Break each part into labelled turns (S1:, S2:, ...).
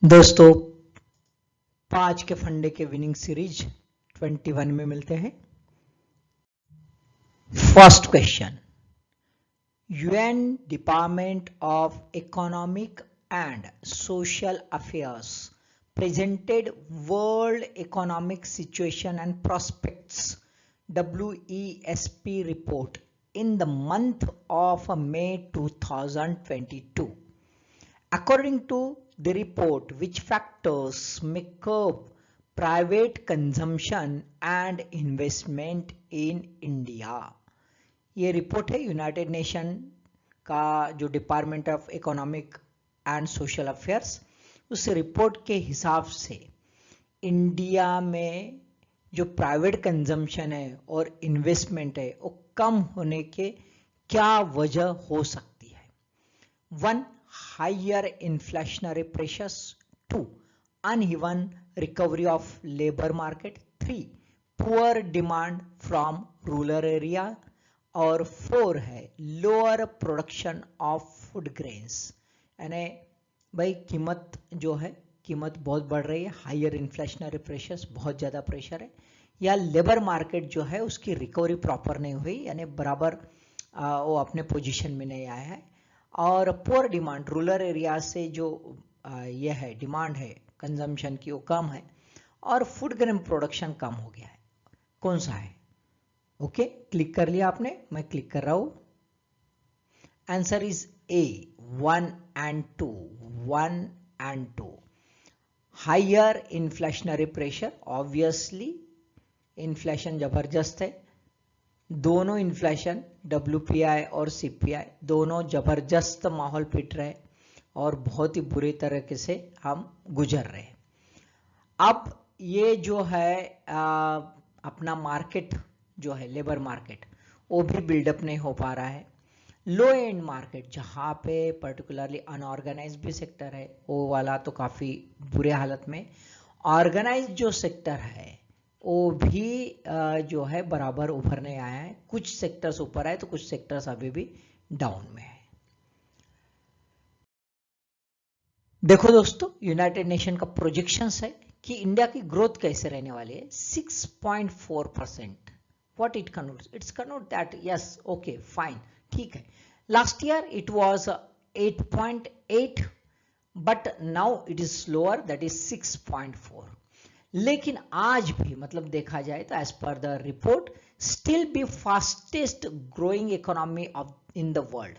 S1: दोस्तों 5 के फंडे के विनिंग सीरीज 21 में मिलते हैं। First question, UN department of economic and social affairs presented world economic situation and prospects WESP report in the month of May 2022. According to the report, which factors may curb private consumption and investment in India? ये report है United nation का जो department of economic and social affairs, उस report के हिसाब से India में जो प्राइवेट कंजम्पशन है और इन्वेस्टमेंट है वो कम होने के क्या वजह हो सकती है। 1. Higher inflationary pressures. 2. Uneven recovery of labor market. 3. Poor demand from rural area. और 4 है lower production of food grains. यानी भाई कीमत बहुत बढ़ रही है, हायर इन्फ्लेशनरी प्रेशर्स, बहुत ज़्यादा प्रेशर है, या लेबर मार्केट जो है उसकी रिकवरी प्रॉपर नहीं हुई, यानी बराबर वो अपने पोजीशन में नहीं आया है, और पुअर डिमांड रूरल एरिया से जो यह है डिमांड है कंजम्पशन की वो कम है, और फूड ग्रेन प्रोडक्शन कम हो गया है। कौन सा है? ओके, क्लिक कर लिया आपने, मैं क्लिक कर रहा हूं। Answer is A, 1 and 2, 1 and 2। Higher inflationary pressure, obviously inflation जबरदस्त है, दोनों इन्फ्लेशन WPI और CPI दोनों जबरदस्त माहौल पिट रहे और बहुत ही बुरी तरीके से हम गुजर रहे हैं। अब ये जो है अपना मार्केट जो है लेबर मार्केट वो भी बिल्डअप नहीं हो पा रहा है। लो एंड मार्केट जहाँ पे पर्टिकुलरली अनऑर्गेनाइज भी सेक्टर है वो वाला तो काफ़ी बुरे हालत में, ऑर्गेनाइज जो सेक्टर है वो भी जो है बराबर उभर नहीं आया है। कुछ सेक्टर्स ऊपर आए तो कुछ सेक्टर्स अभी भी डाउन में है। देखो दोस्तों, यूनाइटेड नेशन का प्रोजेक्शंस है कि इंडिया की ग्रोथ कैसे रहने वाली है, 6.4%। What it connotes? It's connote that yes, okay fine, ठीक है। Last year it was 8.8, but now it is slower, that is 6.4। लेकिन आज भी मतलब देखा जाए तो as per the report still be fastest growing economy of in the world,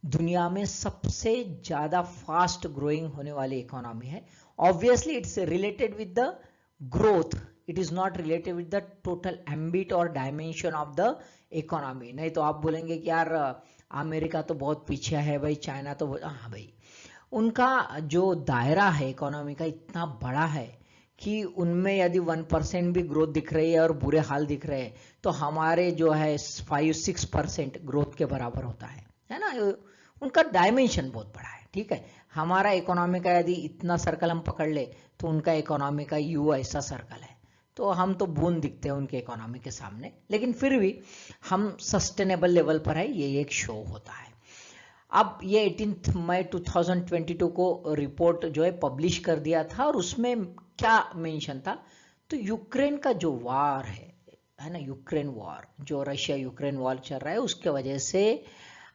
S1: दुनिया में सबसे ज्यादा फास्ट ग्रोइंग होने वाली इकोनॉमी है। Obviously it's related with the growth, it is not related with the total ambit और डायमेंशन ऑफ द इकोनॉमी। नहीं तो आप बोलेंगे कि यार अमेरिका तो बहुत पीछे है भाई, चाइना तो हाँ भाई, उनका जो दायरा है इकोनॉमी का इतना बड़ा है कि उनमें यदि 1% भी ग्रोथ दिख रही है और बुरे हाल दिख रहे हैं तो हमारे जो है 5-6% ग्रोथ के बराबर होता है ना। उनका डायमेंशन बहुत बड़ा है, ठीक है। हमारा इकोनॉमी का यदि इतना सर्कल हम पकड़ ले तो उनका इकोनॉमी का यू ऐसा सर्कल है, तो हम तो बूंद दिखते हैं उनके इकोनॉमी के सामने, लेकिन फिर भी हम सस्टेनेबल लेवल पर है, ये एक शो होता है। अब ये 18 मई 2022 को रिपोर्ट जो है पब्लिश कर दिया था, और उसमें क्या मेंशन था, तो यूक्रेन का जो वार है ना, यूक्रेन वॉर, जो रशिया यूक्रेन वॉर चल रहा है उसके वजह से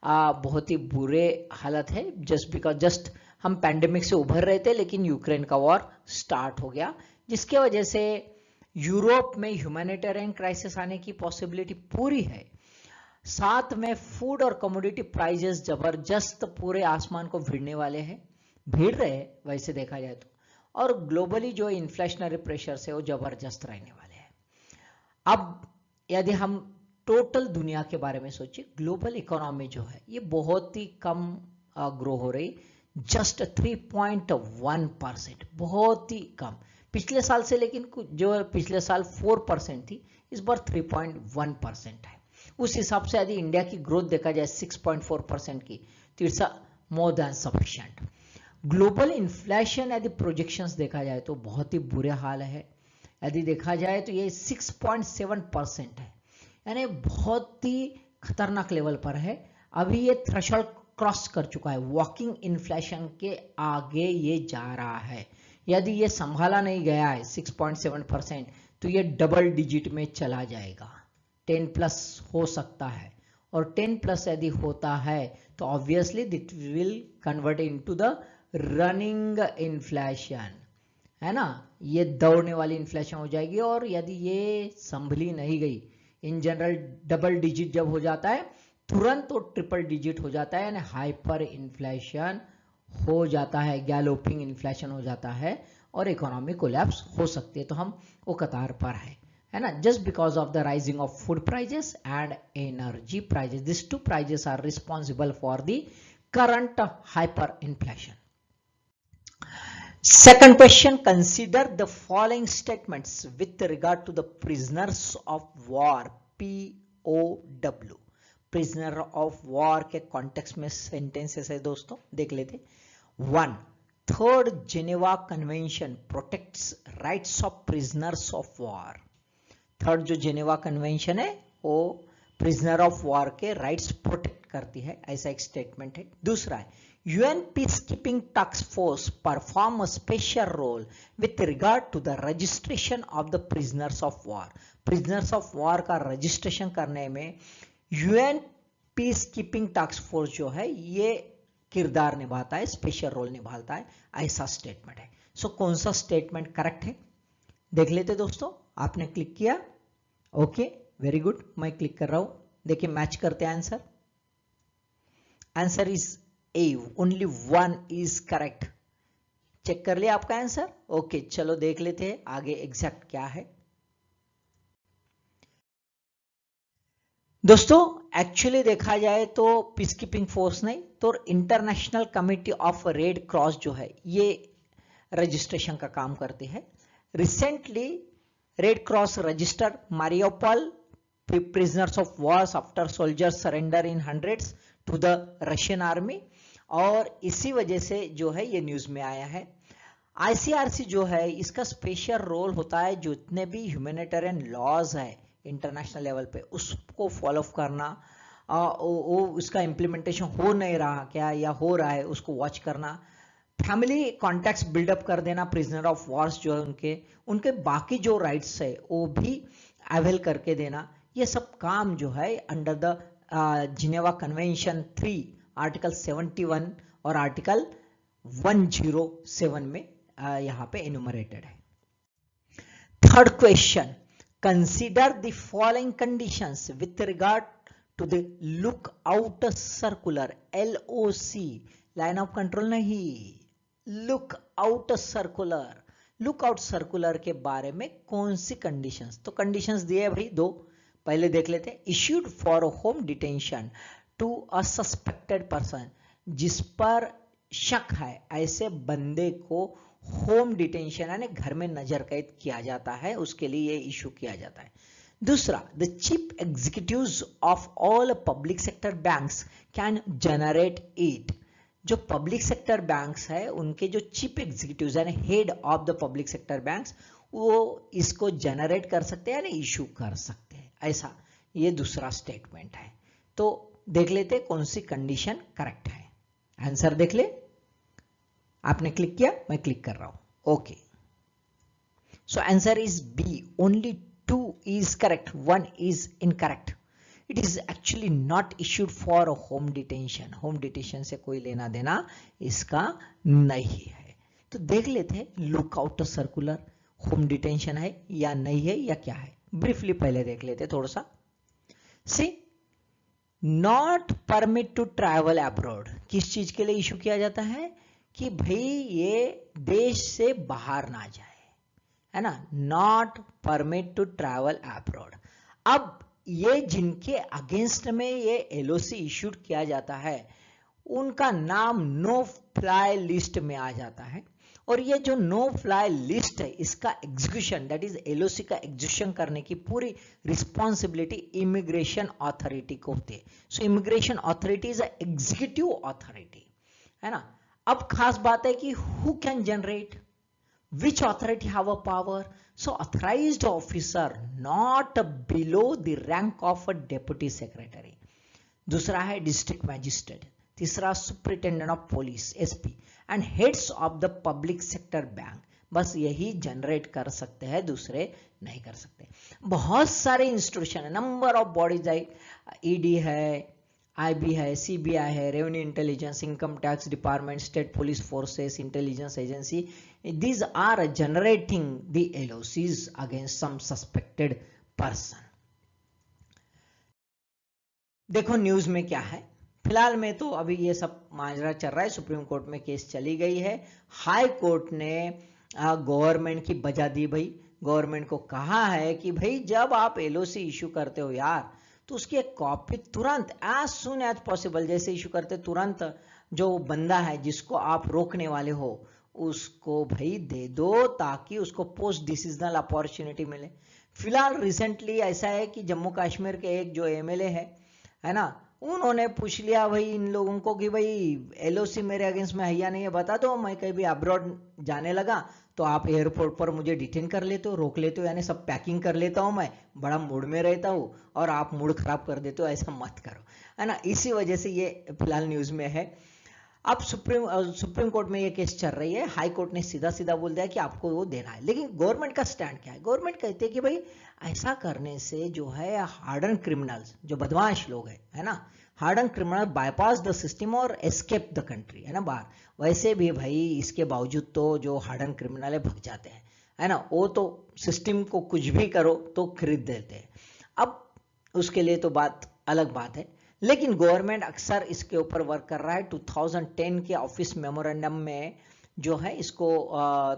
S1: बहुत ही बुरे हालत है। जस्ट हम पैंडेमिक से उभर रहे थे, लेकिन यूक्रेन का वॉर स्टार्ट हो गया, जिसके वजह से यूरोप में ह्यूमैनिटेरियन क्राइसिस आने की पॉसिबिलिटी पूरी है। साथ में फूड और कमोडिटी प्राइजेस जबरदस्त पूरे आसमान को भिड़ने वाले हैं, भिड़ रहे हैं वैसे देखा जाए तो, और ग्लोबली जो इन्फ्लेशनरी प्रेशर है वो जबरदस्त रहने वाले हैं। अब यदि हम टोटल दुनिया के बारे में सोचिए, ग्लोबल इकोनॉमी जो है ये बहुत ही कम ग्रो हो रही, जस्ट 3.1%, बहुत ही कम पिछले साल से, लेकिन जो पिछले साल 4% थी, इस बार 3.1% है। उस हिसाब से यदि इंडिया की ग्रोथ देखा जाए 6.4% की, तो it's more than sufficient. Global inflation यदि प्रोजेक्शंस देखा जाए तो बहुत ही बुरे हाल है। यदि देखा जाए तो ये 6.7% है, यानी बहुत ही खतरनाक लेवल पर है। अभी ये थ्रेशोल्ड क्रॉस कर चुका है, वॉकिंग इन्फ्लेशन के आगे ये जा रहा है। यदि ये संभाला नहीं गया है 6.7%, तो ये डबल डिजिट में चला जाएगा, 10 प्लस हो सकता है, और 10 प्लस यदि होता है तो obviously it will convert into the running inflation, है ना, ये दौड़ने वाली इन्फ्लेशन हो जाएगी। और यदि ये संभली नहीं गई, इन जनरल डबल डिजिट जब हो जाता है तुरंत तो ट्रिपल डिजिट हो जाता है, यानी हाइपर इन्फ्लेशन हो जाता है, गैलोपिंग इन्फ्लेशन हो जाता है और इकोनॉमी कोलैप्स हो सकती है। तो हम वो कतार पर है ना, just because of the rising of food prices and energy prices, this two prices are responsible for the current hyper inflation. Second question, consider the following statements with regard to the prisoners of war, POW. prisoner of war के context में sentences है दोस्तों, देख लेते। 1. Third Geneva Convention protects rights of prisoners of war. Third जो Geneva convention है वो prisoner of war के राइट्स प्रोटेक्ट करती है, ऐसा एक स्टेटमेंट है। दूसरा है, UN peace keeping task force perform a special role with regard to the registration of the prisoners of war. Prisoners of war का रजिस्ट्रेशन करने में UN peace keeping task force जो है ये किरदार निभाता है, स्पेशल रोल निभाता है, ऐसा स्टेटमेंट है। सो कौन सा स्टेटमेंट करेक्ट है देख लेते दोस्तों। आपने क्लिक किया, ओके, वेरी गुड, मैं क्लिक कर रहा हूं, देखिए मैच करते हैं answer. Answer is A, only one is correct. Check कर लिया आपका आंसर, ओके, चलो देख लेते हैं आगे एग्जैक्ट क्या है। दोस्तों एक्चुअली देखा जाए तो पीस कीपिंग फोर्स नहीं तो international committee of red cross जो है ये रजिस्ट्रेशन का काम करती है। Recently Red Cross registered Mariupol prisoners of war after soldiers surrender in hundreds to the Russian army, और इसी वजह से जो है ये न्यूज में आया है। ICRC जो है इसका स्पेशल रोल होता है, जो जितने भी ह्यूमैनिटेरियन लॉज है इंटरनेशनल लेवल पे उसको फॉलो करना, उसका इम्प्लीमेंटेशन हो नहीं रहा क्या या हो रहा है उसको वॉच करना, फैमिली कॉन्टैक्ट्स बिल्डअप कर देना प्रिजनर ऑफ वॉर्स जो है उनके बाकी जो राइट्स है वो भी अवेल करके देना, ये सब काम जो है under the Geneva convention 3 article 71 और आर्टिकल 107 में यहाँ पे एनुमरेटेड है। Third question, consider the following conditions with regard to the look out circular, LOC, line of control नहीं, look out circular. Look out circular के बारे में कौन सी कंडीशंस, तो कंडीशंस दिए भाई दो, पहले देख लेते हैं। Issued for home detention to a suspected person, जिस पर शक है ऐसे बंदे को होम डिटेंशन यानी घर में नजर कैद किया जाता है, उसके लिए ये इशू किया जाता है। दूसरा, the chief executives of all public sector banks can generate it, जो पब्लिक सेक्टर बैंक्स है उनके जो चीफ एग्जीक्यूटिव्स यानी head of the public sector banks वो इसको जनरेट कर सकते हैं यानी इशू कर सकते हैं, ऐसा ये दूसरा स्टेटमेंट है। तो देख लेते कौन सी कंडीशन करेक्ट है। आंसर देख ले, आपने क्लिक किया, मैं क्लिक कर रहा हूं, okay. So answer is B, only 2 is correct, 1 is incorrect. It is actually not issued for home detention, home detention से कोई लेना देना इसका नहीं है। तो देख लेते हैं लुकआउट सर्कुलर होम डिटेंशन है या नहीं है या क्या है, ब्रीफली पहले देख लेते थोड़ा सा। C, not permit to travel abroad, किस चीज के लिए इशू किया जाता है कि भाई ये देश से बाहर ना जाए, है ना, not permit to travel abroad. अब ये जिनके अगेंस्ट में ये LOC इश्यूड किया जाता है उनका नाम नो फ्लाई लिस्ट में आ जाता है, और ये जो नो फ्लाई लिस्ट है इसका एग्जीक्यूशन दैट इज LOC का एग्जीक्यूशन करने की पूरी रिस्पॉन्सिबिलिटी इमिग्रेशन अथॉरिटी को होती है। So immigration authority is executive authority, है ना। अब खास बात है कि who can generate, which authority have a power, so authorized officer not below the rank of a deputy secretary। दूसरा है डिस्ट्रिक्ट मैजिस्ट्रेट, तीसरा superintendent of police SP and heads of the public sector bank, बस यही generate कर सकते हैं, दूसरे नहीं कर सकते। बहुत सारे इंस्टीट्यूशन है, नंबर ऑफ बॉडीज है, ईडी है, आईबी है, सीबीआई है, revenue intelligence, income tax department, state police forces, intelligence agency, these are generating the LOCs against some suspected person। देखो न्यूज में क्या है, फिलहाल में तो अभी ये सब माजरा चल रहा है, सुप्रीम कोर्ट में केस चली गई है, हाई कोर्ट ने गवर्नमेंट की बजा दी भाई। गवर्नमेंट को कहा है कि भाई जब आप LOC इशू करते हो यार, तो उसकी एक कॉपी तुरंत एज सुन एज पॉसिबल, जैसे इशू करते तुरंत जो बंदा है जिसको आप रोकने वाले हो उसको भाई दे दो, ताकि उसको पोस्ट डिसीजनल अपॉर्चुनिटी मिले। फिलहाल रिसेंटली ऐसा है कि जम्मू कश्मीर के एक जो MLA है ना, उन्होंने पूछ लिया भाई इन लोगों को कि भाई LOC मेरे अगेंस्ट में है या नहीं है, बता दो, मैं कहीं भी अब्रॉड जाने लगा तो आप एयरपोर्ट पर मुझे डिटेन कर लेते हो, रोक लेते हो, यानी सब पैकिंग कर लेता हूं, मैं बड़ा मूड में रहता हूं और आप मूड खराब कर देते हो, ऐसा मत करो, है ना। इसी वजह से ये फिलहाल न्यूज में है। अब सुप्रीम कोर्ट में ये केस चल रही है, हाई कोर्ट ने सीधा सीधा बोल दिया कि आपको वो देना है, लेकिन गवर्नमेंट का स्टैंड क्या है? गवर्नमेंट कहते हैं कि भाई ऐसा करने से जो है हार्डन क्रिमिनल्स, जो बदमाश लोग है ना, harden criminal bypass the system और एस्केप द कंट्री, है ना, बाहर। वैसे भी भाई इसके बावजूद तो जो हार्डन क्रिमिनल है भग जाते हैं, है ना, वो तो सिस्टम को कुछ भी करो तो खरीद देते हैं। अब उसके लिए तो बात अलग बात है, लेकिन गवर्नमेंट अक्सर इसके ऊपर वर्क कर रहा है। 2010 के ऑफिस मेमोरेंडम में जो है इसको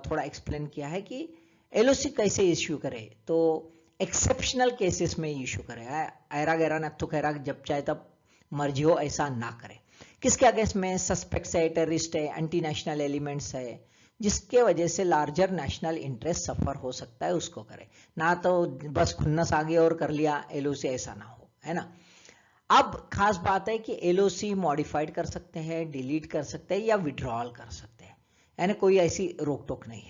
S1: थोड़ा एक्सप्लेन किया है कि LOC कैसे इश्यू करे, तो एक्सेप्शनल केसेस में इश्यू करे, ऐरा गैरा नत्थु खैरा जब चाहे तब मर्जी हो ऐसा ना करे। किसके अगेंस्ट में? सस्पेक्ट्स है, टेररिस्ट है, एंटी नेशनल एलिमेंट्स है, जिसके वजह से लार्जर नेशनल इंटरेस्ट सफर हो सकता है, उसको करे, ना तो बस खुन्नस आगे और कर लिया LOC, ऐसा ना हो, है ना। अब खास बात है कि LOC मॉडिफाइड कर सकते हैं, डिलीट कर सकते हैं या विड्रॉल कर सकते हैं, यानी कोई ऐसी रोक टोक नहीं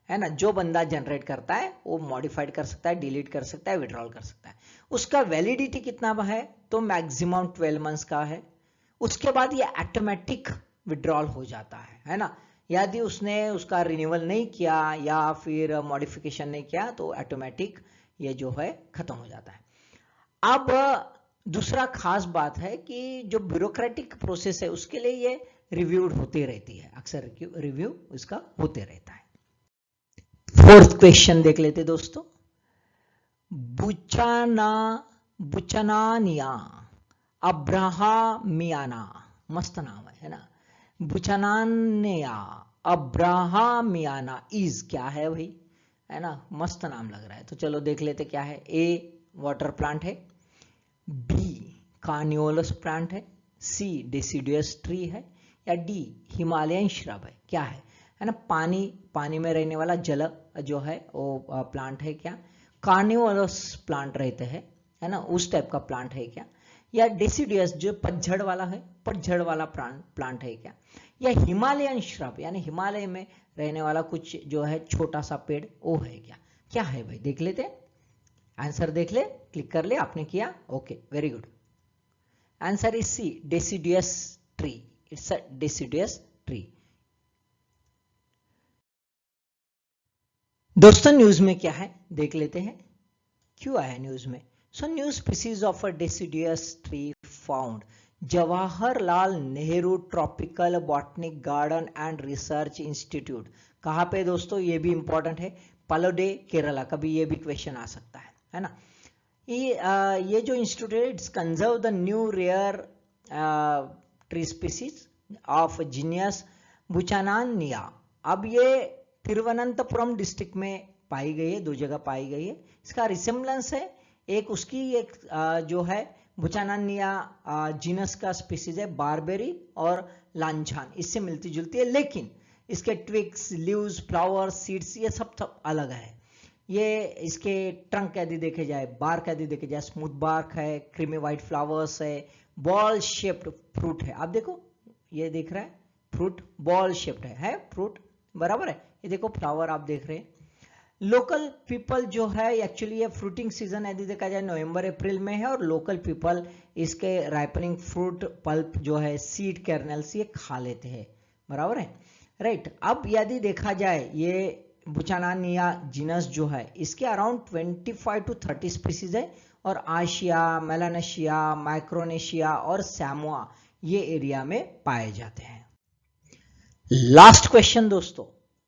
S1: है ना। जो बंदा जनरेट करता है वो मॉडिफाइड कर सकता है, डिलीट कर सकता है, विड्रॉल कर सकता है। उसका वैलिडिटी कितना है? तो मैक्सिमम 12 मंथ्स का है। उसके बाद ये ऑटोमेटिक विड्रॉल हो जाता है ना। यदि उसने उसका रिन्यूअल नहीं किया या फिर मॉडिफिकेशन नहीं किया तो ऑटोमेटिक ये जो है खत्म हो जाता है। अब दूसरा खास बात है कि जो ब्यूरोक्रेटिक प्रोसेस है उसके लिए ये रिव्यूड होती रहती है, अक्सर रिव्यू इसका होते रहता है। फोर्थ क्वेश्चन देख लेते दोस्तों। बुचानानिया अब्राहमियाना, मस्त नाम है ना, बुचानानिया अब्राहमियाना इज क्या है भाई, है ना, मस्त नाम लग रहा है। तो चलो देख लेते क्या है। A वाटर प्लांट है, B कार्नियोलस प्लांट है, C डेसिडुअस ट्री है, या D हिमालयन श्रब है, क्या है ना। पानी में रहने वाला जल जो है वो प्लांट है क्या? कार्नियोलस प्लांट रहते हैं, है ना, उस टाइप का प्लांट है क्या? या डेसिडुअस जो पतझड़ वाला है, पतझड़ वाला प्लांट है क्या? या हिमालयन श्रब यानी हिमालय में रहने वाला कुछ जो है छोटा सा पेड़, वो है क्या? क्या है भाई, देख लेते, आंसर देख ले, क्लिक कर ले, आपने किया, okay, very good. Answer is C deciduous tree, it's a deciduous tree. दोस्तों न्यूज में क्या है देख लेते हैं, क्यों आया न्यूज में। So new species of a deciduous tree found Jawaharlal Nehru tropical botanic garden and research institute. कहाँ पे दोस्तों? ये भी इंपॉर्टेंट है, पलोडे केरला, कभी ये भी क्वेश्चन आ सकता है ना। ये जो इंस्टीट्यूट है it's conserve the new rare tree species of genius Buchanania. अब ये तिरुवनंतपुरम डिस्ट्रिक्ट में पाई गई है, 2 जगह पाई गई है। इसका रिसेम्बलेंस है एक उसकी एक जो है बुचानानिया जीनस का स्पीसीज है बारबेरी और लांछान, इससे मिलती जुलती है, लेकिन इसके ट्विग्स, लीव्स, फ्लावर्स, सीड्स ये सब अलग है। ये इसके ट्रंक यदि देखे जाए, बार्क यदि देखे जाए, स्मूथ बार्क है, क्रीमी व्हाइट फ्लावर्स है, बॉल शेप्ड फ्रूट है। आप देखो ये दिख रहा है फ्रूट बॉल शेप्ड है फ्रूट, बराबर है। ये देखो फ्लावर आप देख रहे हैं। लोकल पीपल जो है एक्चुअली ये फ्रूटिंग सीजन यदि देखा जाए नवंबर अप्रैल में है, और लोकल पीपल इसके राइपनिंग फ्रूट पल्प जो है सीड कर्नल्स ये खा लेते हैं, बराबर है, राइट। अब यदि देखा जाए ये बुचानानिया जीनस जो है इसके अराउंड 25 to 30 स्पीसीज है, और आशिया, मेलानेशिया, माइक्रोनेशिया और सैमोआ ये एरिया में पाए जाते हैं। लास्ट क्वेश्चन दोस्तों,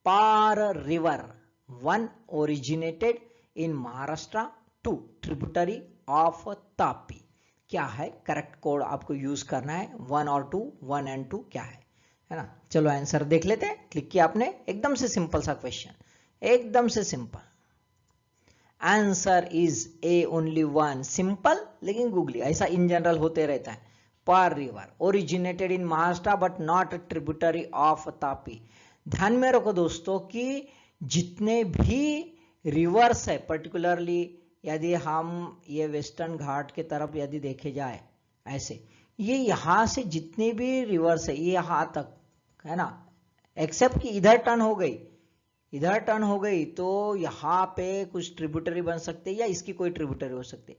S1: Par river, one originated in Maharashtra, two tributary of Tapi. क्या है करेक्ट कोड आपको यूज करना है, 1 और 2, 1 एंड 2 क्या है ना। चलो आंसर देख लेते हैं। क्लिक किया आपने, एकदम से सिंपल सा क्वेश्चन, एकदम से simple. Answer is A only one, simple लेकिन गूगली, ऐसा इन जनरल होते रहता है। Par river originated in Maharashtra but not tributary of Tapi. ध्यान में रखो दोस्तों कि जितने भी रिवर्स है, पर्टिकुलरली यदि हम ये वेस्टर्न घाट के तरफ यदि देखे जाए ऐसे, ये यहां से जितने भी रिवर्स है ये यहां तक है ना, एक्सेप्ट कि इधर टर्न हो गई, इधर टर्न हो गई तो यहाँ पे कुछ ट्रिब्यूटरी बन सकते या इसकी कोई ट्रिब्यूटरी हो सकती,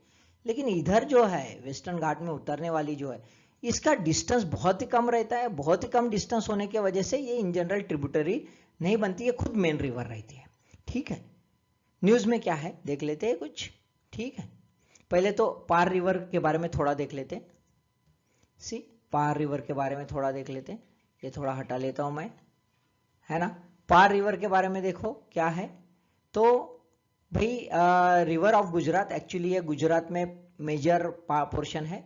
S1: लेकिन इधर जो है वेस्टर्न घाट में उतरने वाली जो है इसका डिस्टेंस बहुत ही कम रहता है। बहुत ही कम डिस्टेंस होने की वजह से ये इन जनरल ट्रिब्यूटरी नहीं बनती है, खुद मेन रिवर रहती है। ठीक है, न्यूज में क्या है देख लेते हैं कुछ। ठीक है, पहले तो पार रिवर के बारे में थोड़ा देख लेते हैं। सी पार रिवर के बारे में थोड़ा देख लेते हैं, ये थोड़ा हटा लेता हूं मैं, है ना। पार रिवर के बारे में देखो क्या है, तो भाई रिवर ऑफ गुजरात, एक्चुअली ये गुजरात में मेजर पोर्शन है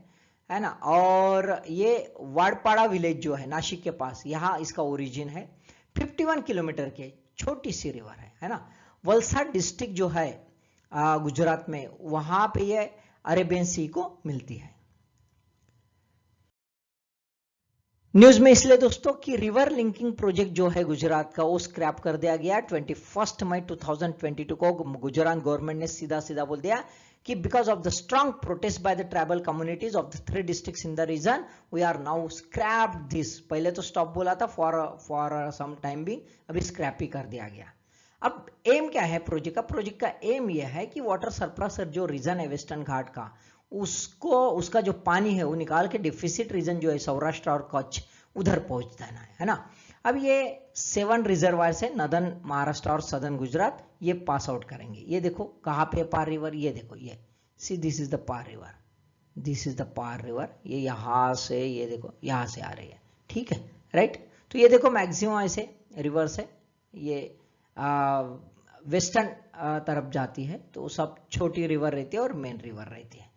S1: ना, और ये वाड़पाड़ा विलेज जो है नासिक के पास, यहाँ इसका ओरिजिन है। 51 किलोमीटर के छोटी सी रिवर है ना। वलसाड डिस्ट्रिक्ट जो है गुजरात में, वहां पे ये अरेबियन सी को मिलती है। न्यूज में इसलिए दोस्तों कि रिवर लिंकिंग प्रोजेक्ट जो है गुजरात का वो स्क्रैप कर दिया गया 21 मई 2022 को। गुजरात गवर्नमेंट ने सीधा सीधा बोल दिया कि because of the strong protest by the tribal communities of the 3 districts in the region we are now scrap this. पहले तो स्टॉप बोला था फॉर सम टाइम भी, अभी स्क्रैप ही कर दिया गया। अब एम क्या है प्रोजेक्ट का? प्रोजेक्ट का एम यह है कि वाटर सरप्लस जो रीजन है वेस्टर्न घाट का, उसको उसका जो पानी है वो निकाल के डिफिसिट रीजन जो है सौराष्ट्र और कच्छ उधर पहुंच देना है ना। अब ये 7 रिजर्वायर्स है नदन महाराष्ट्र और सदर्न गुजरात, ये पास आउट करेंगे। ये देखो कहाँ पे पार रिवर, ये देखो, ये see this is the Par river, this is the Par river. ये यहाँ से, ये देखो यहाँ से आ रही है। ठीक है, राइट। तो ये देखो मैक्सिमम ऐसे रिवर्स है, ये वेस्टर्न तरफ जाती है, तो सब छोटी रिवर रहती है और मेन रिवर रहती है।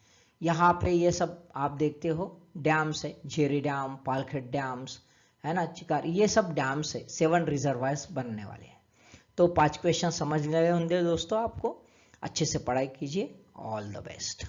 S1: यहाँ पे ये सब आप देखते हो डैम्स है, झेरी डैम, पालखेड डैम्स है ना, चिकार, ये सब डैम्स है। 7 रिजर्वायर्स बनने वाले हैं। तो 5 क्वेश्चन समझ गए होंगे दोस्तों आपको। अच्छे से पढ़ाई कीजिए। All the best.